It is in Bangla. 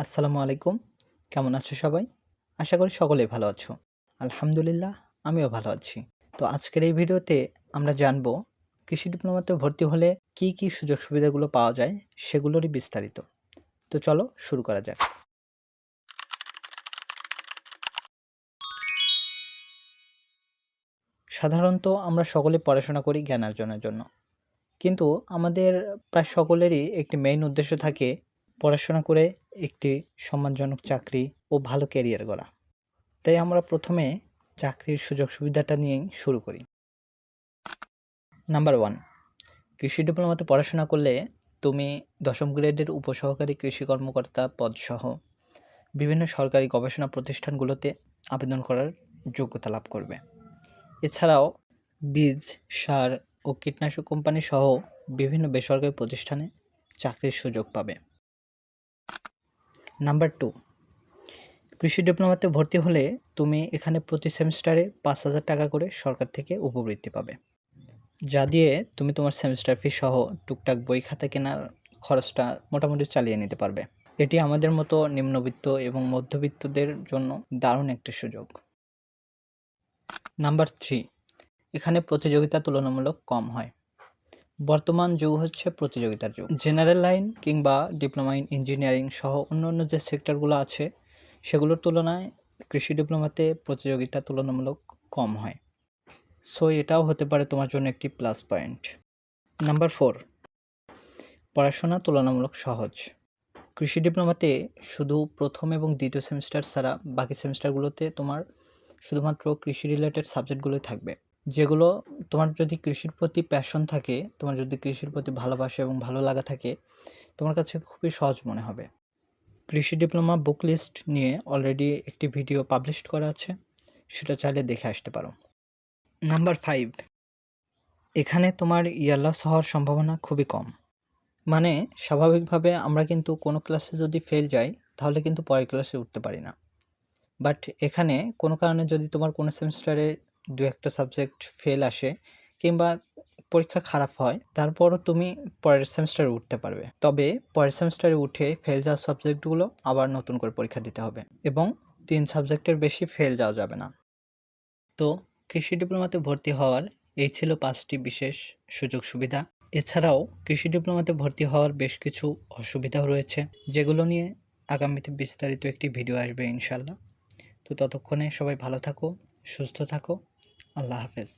আসসালামু আলাইকুম। কেমন আছো সবাই? আশা করি সকলেই ভালো আছো। আলহামদুলিল্লাহ, আমিও ভালো আছি। তো আজকের এই ভিডিওতে আমরা জানব কৃষি ডিপ্লোমাতে ভর্তি হলে কি সুযোগ সুবিধাগুলো পাওয়া যায় সেগুলোরই বিস্তারিত। তো চলো শুরু করা যাক। সাধারণত আমরা সকলে পড়াশোনা করি জ্ঞান অর্জনের জন্য। কিন্তু আমাদের প্রায় সকলেরই একটি মেইন উদ্দেশ্য থাকে পড়াশোনা করে একটি সম্মানজনক চাকরি ও ভালো ক্যারিয়ার গড়া। তাই আমরা প্রথমে চাকরির সুযোগ সুবিধাটা নিয়েই শুরু করি। নাম্বার 1, কৃষি ডিপ্লোমাতে পড়াশোনা করলে তুমি দশম গ্রেডের উপসহকারী কৃষি কর্মকর্তা পদসহ বিভিন্ন সরকারি গবেষণা প্রতিষ্ঠানগুলোতে আবেদন করার যোগ্যতা লাভ করবে। এছাড়াও বীজ, সার ও কীটনাশক কোম্পানি সহ বিভিন্ন বেসরকারি প্রতিষ্ঠানে চাকরির সুযোগ পাবে। নাম্বার 2, কৃষি ডিপ্লোমাতে ভর্তি হলে তুমি এখানে প্রতি সেমিস্টারে 5,000 টাকা করে সরকার থেকে উপবৃত্তি পাবে, যা দিয়ে তুমি তোমার সেমিস্টার ফি সহ টুকটাক বই খাতা কেনার খরচটা মোটামুটি চালিয়ে নিতে পারবে। এটি আমাদের মতো নিম্নবিত্ত এবং মধ্যবিত্তদের জন্য দারুণ একটি সুযোগ। নাম্বার 3, এখানে প্রতিযোগিতা তুলনামূলক কম হয়। বর্তমান যুগ হচ্ছে প্রতিযোগিতার যুগ। জেনারেল লাইন কিংবা ডিপ্লোমা ইন ইঞ্জিনিয়ারিং সহ অন্যান্য যে সেক্টরগুলো আছে সেগুলোর তুলনায় কৃষি ডিপ্লোমাতে প্রতিযোগিতা তুলনামূলক কম হয়। সো এটাও হতে পারে তোমার জন্য একটি প্লাস পয়েন্ট। নাম্বার 4, পড়াশোনা তুলনামূলক সহজ। কৃষি ডিপ্লোমাতে শুধু প্রথম এবং দ্বিতীয় সেমিস্টার ছাড়া বাকি সেমিস্টারগুলোতে তোমার শুধুমাত্র কৃষি রিলেটেড সাবজেক্টগুলোই থাকবে, যেগুলো তোমার যদি কৃষির প্রতি প্যাশন থাকে, তোমার যদি কৃষির প্রতি ভালোবাসা এবং ভালো লাগা থাকে, তোমার কাছে খুবই সহজ মনে হবে। কৃষি ডিপ্লোমা বুক লিস্ট নিয়ে অলরেডি একটি ভিডিও পাবলিশ করা আছে, সেটা চাইলে দেখে আসতে পারো। নাম্বার 5, এখানে তোমার ইয়ারলস হওয়ার সম্ভাবনা খুবই কম। মানে স্বাভাবিকভাবে আমরা কিন্তু কোনো ক্লাসে যদি ফেল যাই তাহলে কিন্তু পরের ক্লাসে উঠতে পারি না। বাট এখানে কোনো কারণে যদি তোমার কোনো সেমিস্টারে 2-1টা সাবজেক্ট ফেল আসে কিংবা পরীক্ষা খারাপ হয়, তারপরও তুমি পরের সেমিস্টারে উঠতে পারবে। তবে পরের সেমিস্টারে উঠে ফেল যাওয়া সাবজেক্টগুলো আবার নতুন করে পরীক্ষা দিতে হবে এবং 3 সাবজেক্টের বেশি ফেল যাওয়া যাবে না। তো কৃষি ডিপ্লোমাতে ভর্তি হওয়ার এই ছিল 5টি বিশেষ সুযোগ সুবিধা। এছাড়াও কৃষি ডিপ্লোমাতে ভর্তি হওয়ার বেশ কিছু অসুবিধাও রয়েছে, যেগুলো নিয়ে আগামীতে বিস্তারিত একটি ভিডিও আসবে ইনশাল্লাহ। তো ততক্ষণে সবাই ভালো থাকো, সুস্থ থাকো। আল্লাহ হাফেজ।